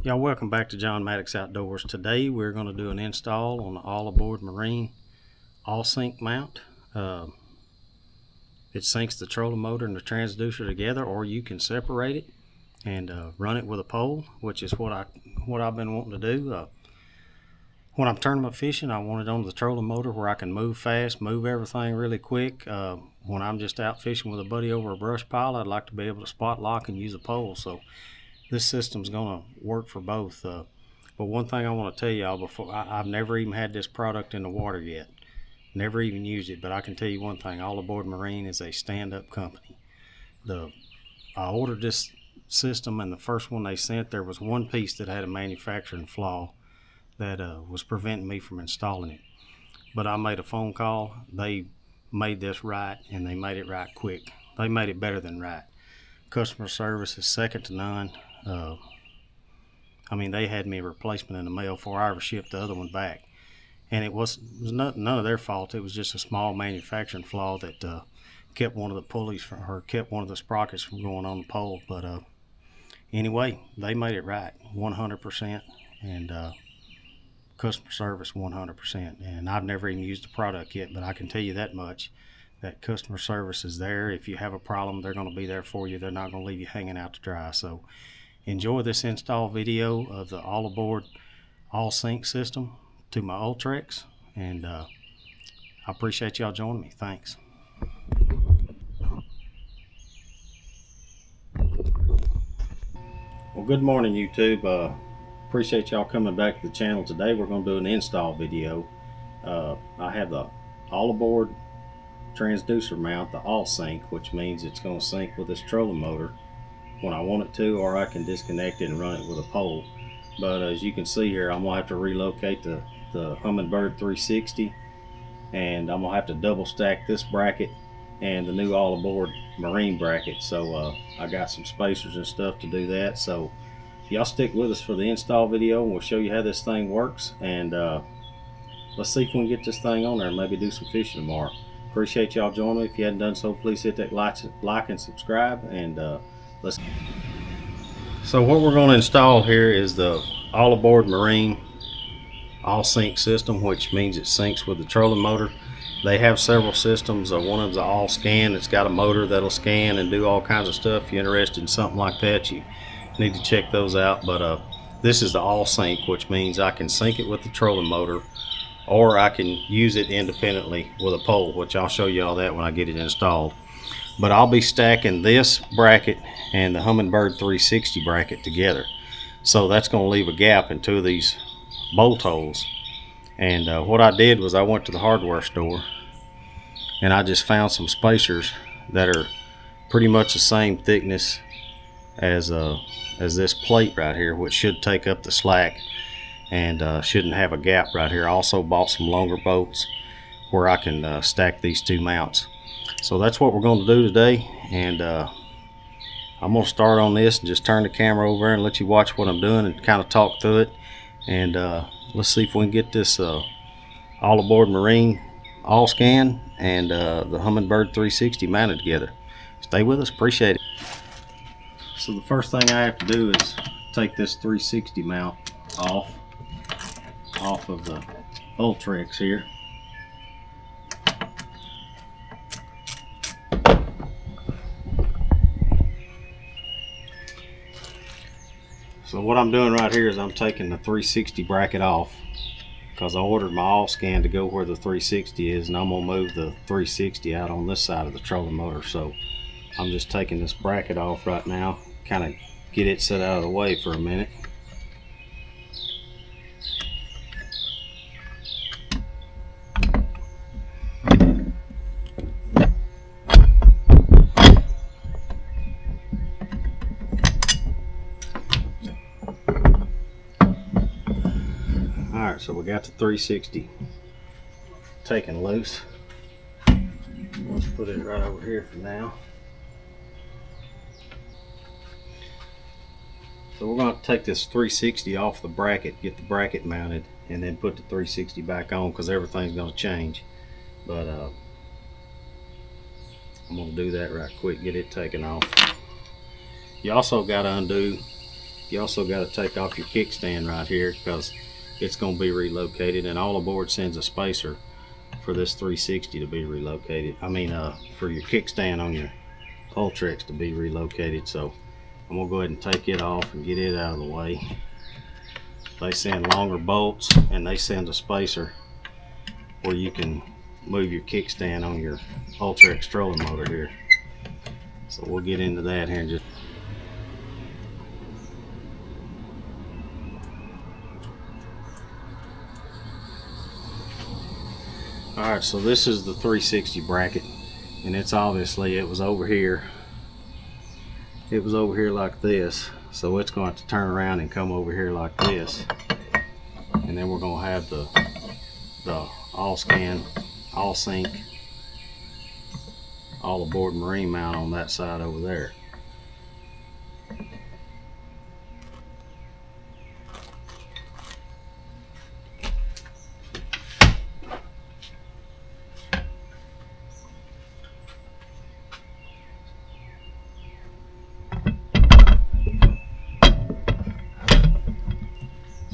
Y'all, welcome back to John Maddox Outdoors. Today we're going to do an install on the All Aboard Marine all sync mount. It syncs the trolling motor and the transducer together, or you can separate it and run it with a pole, which is what I've been wanting to do. When I'm tournament fishing, I want it on the trolling motor where I can move fast, move everything really quick. When I'm just out fishing with a buddy over a brush pile, I'd like to be able to spot lock and use a pole. So this system's going to work for both. But one thing I want to tell y'all before, I've never even had this product in the water yet. Never even used it, but I can tell you one thing: All Aboard Marine is a stand-up company. I ordered this system, and the first one they sent, there was one piece that had a manufacturing flaw that was preventing me from installing it. But I made a phone call. They made this right, and they made it right quick. They made it better than right. Customer service is second to none. I mean, they had me a replacement in the mail before I ever shipped the other one back, and it was none of their fault. It was just a small manufacturing flaw that kept one of the pulleys kept one of the sprockets from going on the pole. But anyway, they made it right 100%, and customer service 100%. And I've never even used the product yet, but I can tell you that much: that customer service is there. If you have a problem, they're going to be there for you. They're not going to leave you hanging out to dry. So enjoy this install video of the All Aboard all sync system to my Ultrex, and I appreciate y'all joining me. Thanks. Well, good morning, YouTube. Appreciate y'all coming back to the channel. Today we're going to do an install video. I have the All Aboard transducer mount, the all sync, which means it's going to sync with this trolling motor when I want it to, or I can disconnect it and run it with a pole. But as you can see here, I'm gonna have to relocate the Hummingbird 360, and I'm gonna have to double stack this bracket and the new All Aboard Marine bracket. So I got some spacers and stuff to do that. So y'all stick with us for the install video, and we'll show you how this thing works, and let's see if we can get this thing on there and maybe do some fishing tomorrow. Appreciate y'all joining me. If you hadn't done so, please hit that like and subscribe, and So what we're going to install here is the All Aboard Marine all sync system, which means it syncs with the trolling motor. They have several systems. One of them's all scan. It's got a motor that'll scan and do all kinds of stuff. If you're interested in something like that, you need to check those out. But this is the all sync, which means I can sync it with the trolling motor, or I can use it independently with a pole, which I'll show you all that when I get it installed. But I'll be stacking this bracket and the Hummingbird 360 bracket together. So that's going to leave a gap in two of these bolt holes. And what I did was I went to the hardware store and I just found some spacers that are pretty much the same thickness as this plate right here, which should take up the slack and shouldn't have a gap right here. I also bought some longer bolts where I can stack these two mounts. So that's what we're going to do today, and I'm going to start on this and just turn the camera over and let you watch what I'm doing and kind of talk through it. And let's see if we can get this All Aboard Marine all scan and the Hummingbird 360 mounted together. Stay with us, appreciate it. So the first thing I have to do is take this 360 mount off of the ultrex here. So what I'm doing right here is I'm taking the 360 bracket off, because I ordered my all scan to go where the 360 is, and I'm going to move the 360 out on this side of the trolling motor. So I'm just taking this bracket off right now, kind of get it set out of the way for a minute. Alright, so we got the 360 taken loose. Let's put it right over here for now. So we're going to take this 360 off the bracket, get the bracket mounted, and then put the 360 back on, because everything's going to change. But I'm going to do that right quick, get it taken off. You also got to undo You also got to take off your kickstand right here because it's going to be relocated, and all aboard sends a spacer for this 360 to be relocated. I mean, for your kickstand on your ultrex to be relocated. So I'm gonna go ahead and take it off and get it out of the way. They send longer bolts, and they send a spacer where you can move your kickstand on your ultrex trolling motor here. So we'll get into that here in just. Alright, so this is the 360 bracket, and it's obviously, it was over here. It was over here like this, so it's going to have to turn around and come over here like this. And then we're going to have the all scan, all sync, all aboard marine mount on that side over there.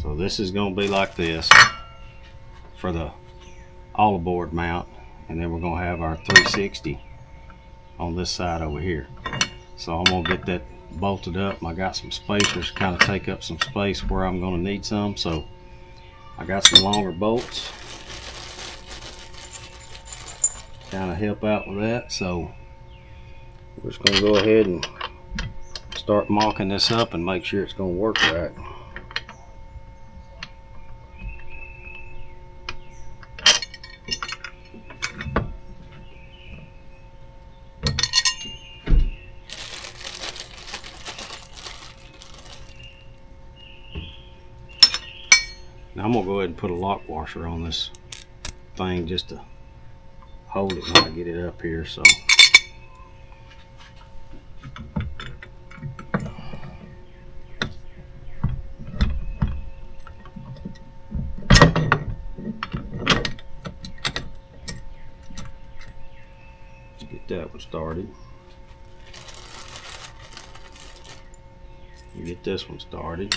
So this is going to be like this for the all aboard mount, and then we're going to have our 360 on this side over here. So I'm going to get that bolted up. I got some spacers kind of take up some space where I'm going to need some, so I got some longer bolts kind of help out with that. So we're just going to go ahead and start mocking this up and make sure it's going to work right. Now I'm going to go ahead and put a lock washer on this thing just to hold it when I get it up here. So get that one started. You get this one started.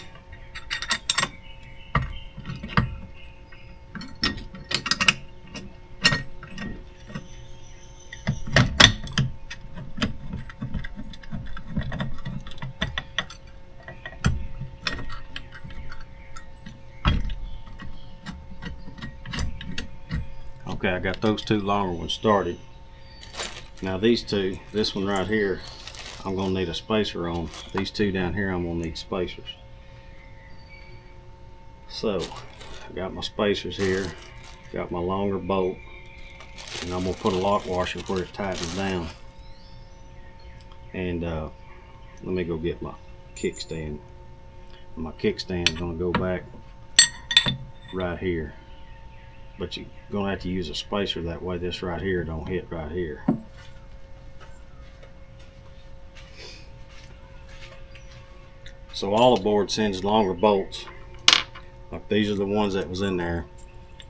Okay, I got those two longer ones started. Now these two, this one right here, I'm going to need a spacer on. These two down here, I'm going to need spacers. So, I got my spacers here, got my longer bolt, and I'm going to put a lock washer where it tightens down. And let me go get my kickstand. My kickstand is going to go back right here. But you're going to have to use a spacer, that way this right here don't hit right here. So all aboard sends longer bolts. Like these are the ones that was in there.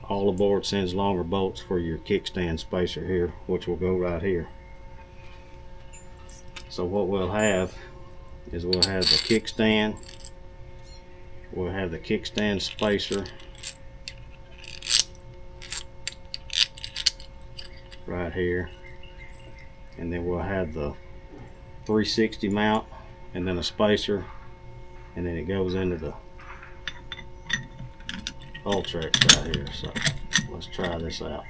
All aboard sends longer bolts for your kickstand spacer here, which will go right here. So what we'll have is we'll have the kickstand. We'll have the kickstand spacer right here, and then we'll have the 360 mount, and then a spacer, and then it goes into the ultrex right here. So let's try this out.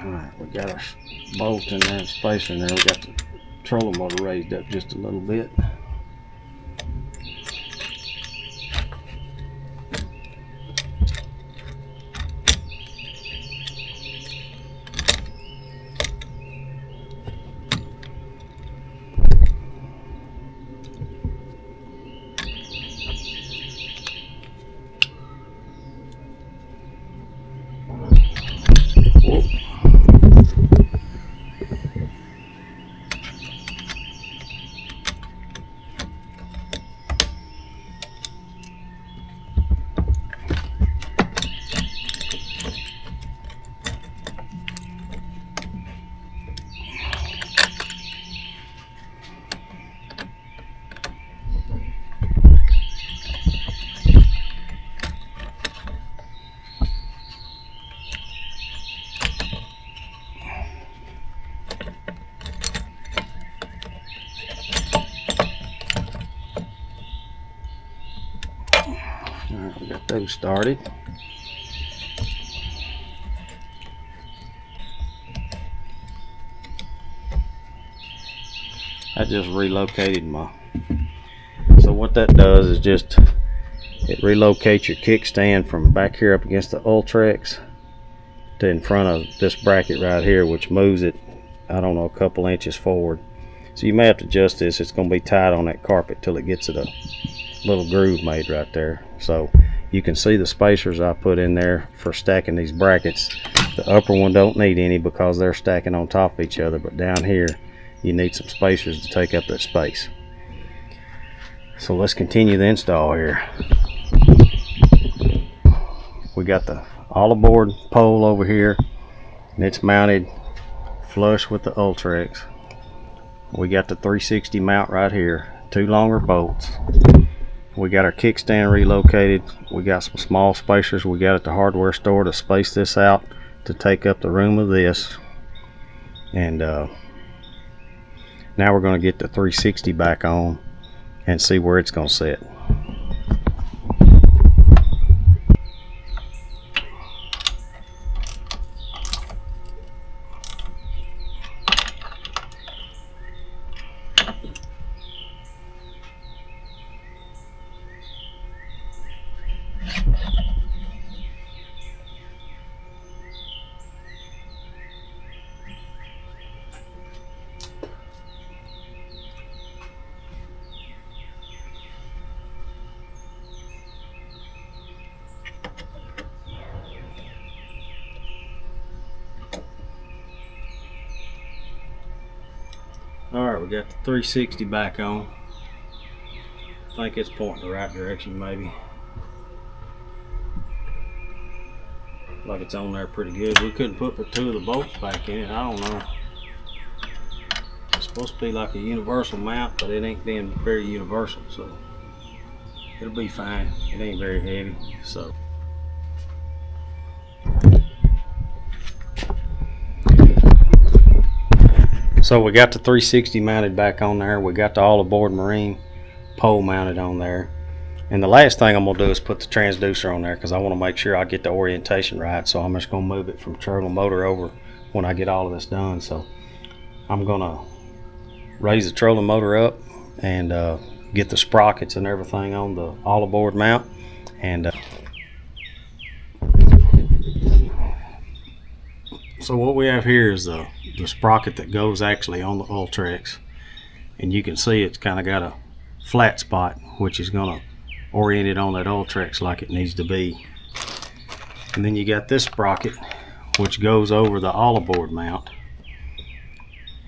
Alright, we got our bolt in there, spacer in there. We got the trolling motor raised up just a little bit. those started. I just relocated so what that does is just it relocates your kickstand from back here up against the ultrex to in front of this bracket right here, which moves it, I don't know, a couple inches forward. So you may have to adjust this. It's going to be tight on that carpet till it gets to the little groove made right there. So you can see the spacers I put in there for stacking these brackets. The upper one don't need any because they're stacking on top of each other, but down here you need some spacers to take up that space. So let's continue the install here. We got the olive board pole over here, and it's mounted flush with the ultrex. We got the 360 mount right here, 2 longer bolts. We got our kickstand relocated. We got some small spacers we got at the hardware store to space this out to take up the room of this. And now we're going to get the 360 back on and see where it's going to sit. Alright, we got the 360 back on. I think it's pointing the right direction, maybe. Like it's on there pretty good. We couldn't put the 2 of the bolts back in it. I don't know. It's supposed to be like a universal mount, but it ain't being very universal, so it'll be fine. It ain't very heavy, so. So we got the 360 mounted back on there. We got the all aboard marine pole mounted on there. And the last thing I'm going to do is put the transducer on there because I want to make sure I get the orientation right. So I'm just going to move it from trolling motor over when I get all of this done. So I'm going to raise the trolling motor up and get the sprockets and everything on the all aboard mount. And so what we have here is the sprocket that goes actually on the ultrex, and you can see it's kind of got a flat spot which is going to orient it on that ultrex like it needs to be. And then you got this sprocket which goes over the all aboard mount,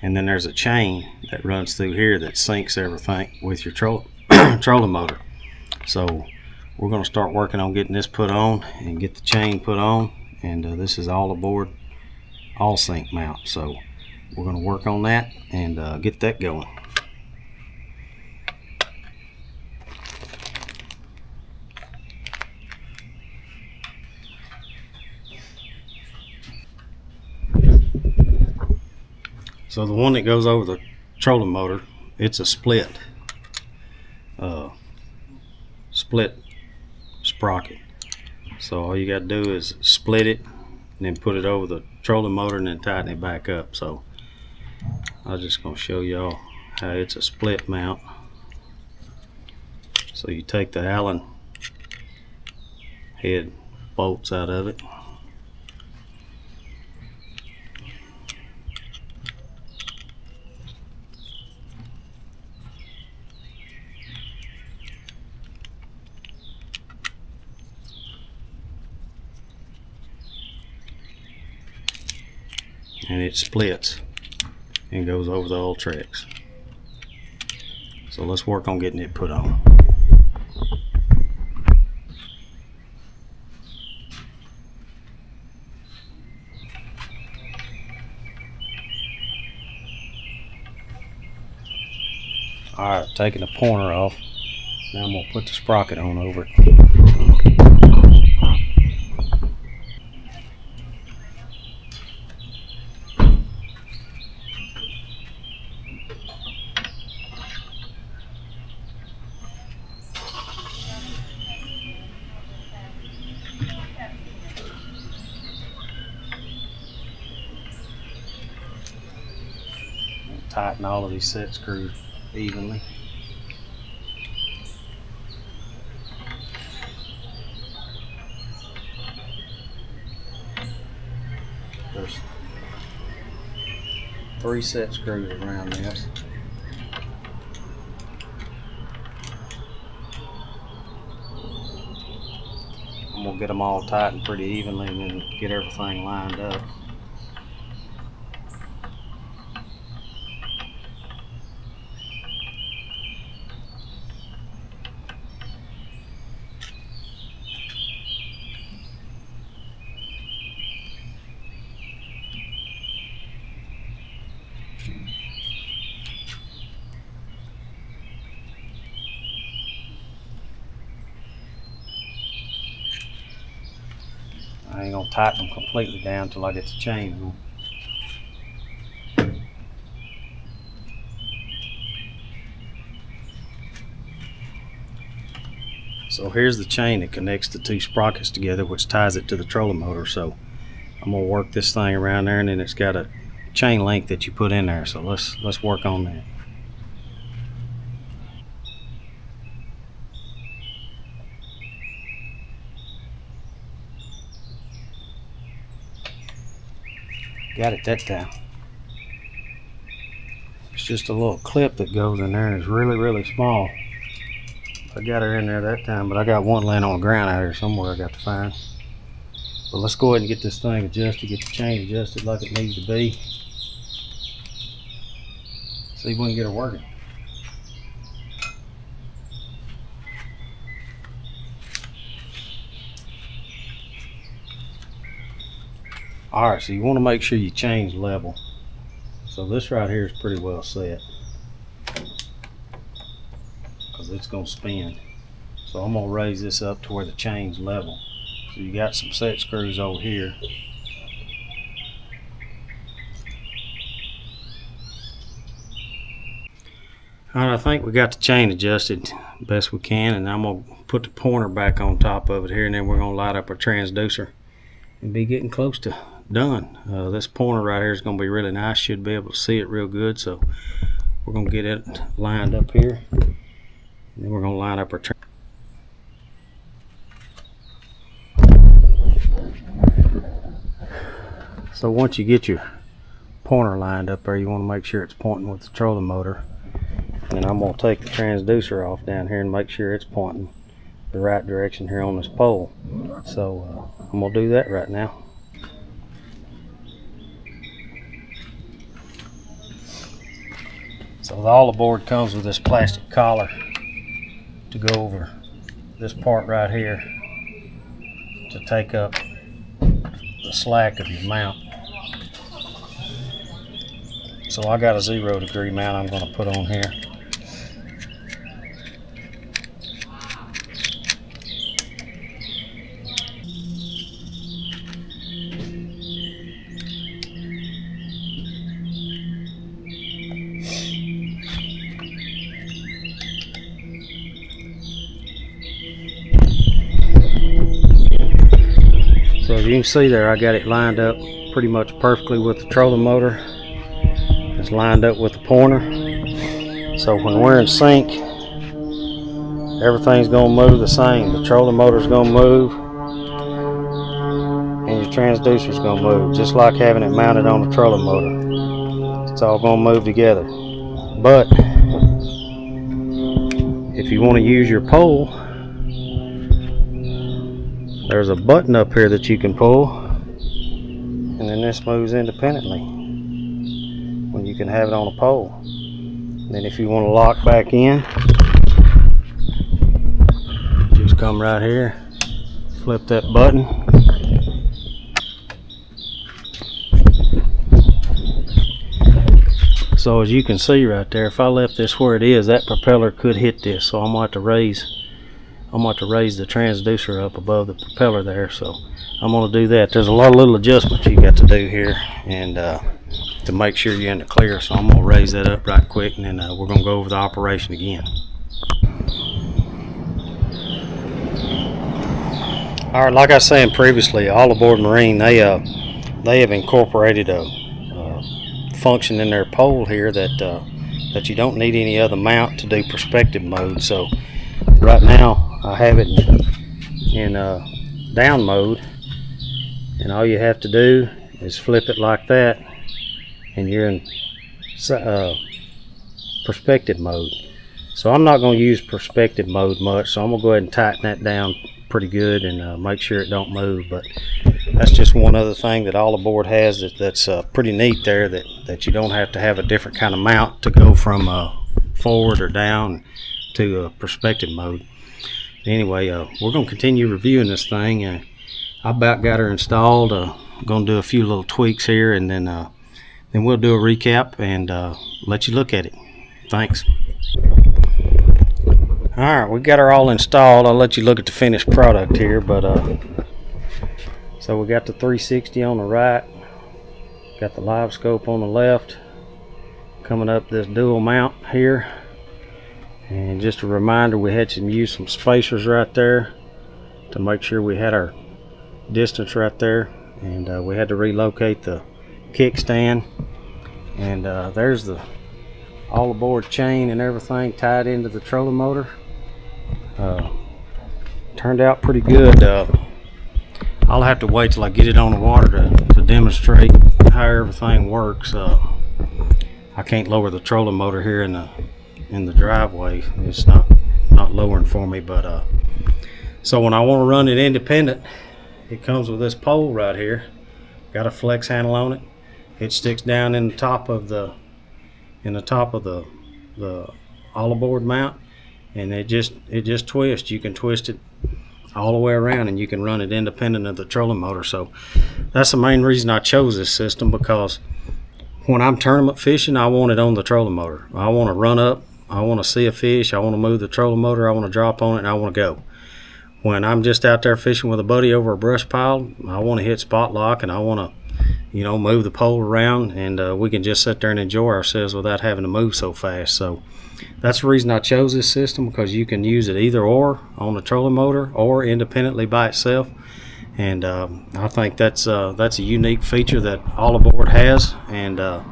and then there's a chain that runs through here that syncs everything with your trolling motor. So we're going to start working on getting this put on and get the chain put on, and this is all aboard all sync mount, so we're going to work on that and get that going. So the one that goes over the trolling motor, it's a split sprocket. So all you got to do is split it and then put it over the trolling motor and then tighten it back up. So I'm just going to show y'all how it's a split mount. So you take the Allen head bolts out of it, and it splits and goes over the ultrex. So let's work on getting it put on. Alright, taking the pointer off. Now I'm going to put the sprocket on over it. tighten all of these set screws evenly. There's 3 set screws around this. I'm gonna get them all tightened pretty evenly and then get everything lined up. I ain't gonna tighten them completely down until I get the chain on. So here's the chain that connects the 2 sprockets together, which ties it to the trolling motor. So I'm gonna work this thing around there, and then it's got a chain link that you put in there. So let's work on that. Got it that time. It's just a little clip that goes in there, and it's really small. I got her in there that time, but I got one laying on the ground out here somewhere I got to find. But let's go ahead and get this thing adjusted, get the chain adjusted like it needs to be. See if we can get her working. Alright, so you want to make sure you change level. So this right here is pretty well set, because it's going to spin. So I'm going to raise this up to where the chain's level. So you got some set screws over here. Alright, I think we got the chain adjusted best we can, and I'm going to put the pointer back on top of it here, and then we're going to light up our transducer and be getting close to done. This pointer right here is going to be really nice. Should be able to see it real good. So we're going to get it lined up here, and then we're going to line up our So once you get your pointer lined up there, you want to make sure it's pointing with the trolling motor. And I'm going to take the transducer off down here and make sure it's pointing the right direction here on this pole. So I'm going to do that right now. So all the board comes with this plastic collar to go over this part right here to take up the slack of your mount. So I got a 0 degree mount I'm going to put on here. So as you can see there, I got it lined up pretty much perfectly with the trolling motor. It's lined up with the pointer. So when we're in sync, everything's going to move the same. The trolling motor's going to move, and your transducer's going to move, just like having it mounted on the trolling motor. It's all going to move together. But if you want to use your pole, there's a button up here that you can pull, and then this moves independently when you can have it on a pole. And then if you want to lock back in, just come right here, flip that button, so as you can see right there, if I left this where it is, that propeller could hit this. So I'm going to have to raise the transducer up above the propeller there. So I'm going to do that. There's a lot of little adjustments you got to do here, and to make sure you're in the clear. So I'm going to raise that up right quick, and then we're going to go over the operation again. All right, like I was saying previously, all aboard Marine, they have incorporated a function in their pole here that that you don't need any other mount to do perspective mode. So right now I have it in down mode, and all you have to do is flip it like that and you're in perspective mode. So I'm not going to use perspective mode much, so I'm going to go ahead and tighten that down pretty good and make sure it don't move. But that's just one other thing that all aboard has that's pretty neat there, that you don't have to have a different kind of mount to go from forward or down to perspective mode. Anyway, we're going to continue reviewing this thing. I about got her installed. Going to do a few little tweaks here, and then we'll do a recap and let you look at it. Thanks. Alright, we got her all installed. I'll let you look at the finished product here, but so we got the 360 on the right, got the live scope on the left, coming up this dual mount here. And just a reminder, we had to use some spacers right there to make sure we had our distance right there, and we had to relocate the kickstand. And there's the all aboard chain and everything tied into the trolling motor. Turned out pretty good. I'll have to wait till I get it on the water to demonstrate how everything works. I can't lower the trolling motor here in the driveway. It's not lowering for me, but so when I want to run it independent, it comes with this pole right here. Got a flex handle on it. It sticks down in the top of the all aboard mount, and it just twists. You can twist it all the way around and you can run it independent of the trolling motor. So that's the main reason I chose this system, because when I'm tournament fishing, I want it on the trolling motor. I want to run up, I want to see a fish, I want to move the trolling motor, I want to drop on it, and I want to go. When I'm just out there fishing with a buddy over a brush pile, I want to hit spot lock and I want to, move the pole around, and we can just sit there and enjoy ourselves without having to move so fast. So that's the reason I chose this system, because you can use it either or on the trolling motor or independently by itself. And I think that's a unique feature that all aboard has, and I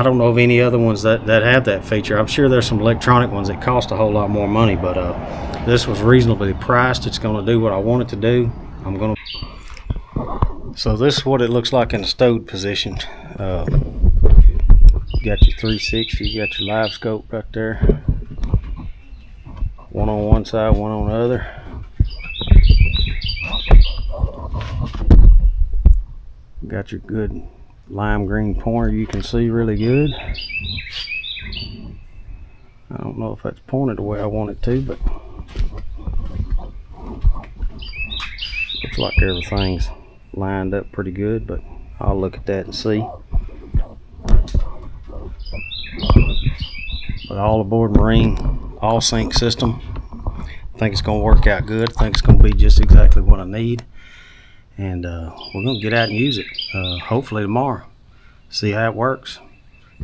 don't know of any other ones that have that feature. I'm sure there's some electronic ones that cost a whole lot more money, but this was reasonably priced. It's going to do what I want it to do. So this is what it looks like in the stowed position. You got your 360, you got your live scope right there. One on one side, one on the other. Got your good lime green pointer, you can see really good. I don't know if that's pointed the way I want it to, but looks like everything's lined up pretty good, but I'll look at that and see. But all aboard Marine all sync system. I think it's going to work out good. I think it's going to be just exactly what I need, and we're going to get out and use it hopefully tomorrow, see how it works.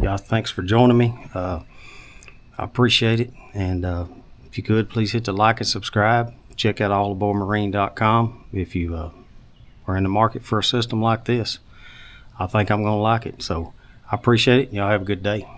Y'all, thanks for joining me. I appreciate it, and if you could, please hit the like and subscribe. Check out allaboardmarine.com if you are in the market for a system like this. I think I'm going to like it, so I appreciate it. Y'all have a good day.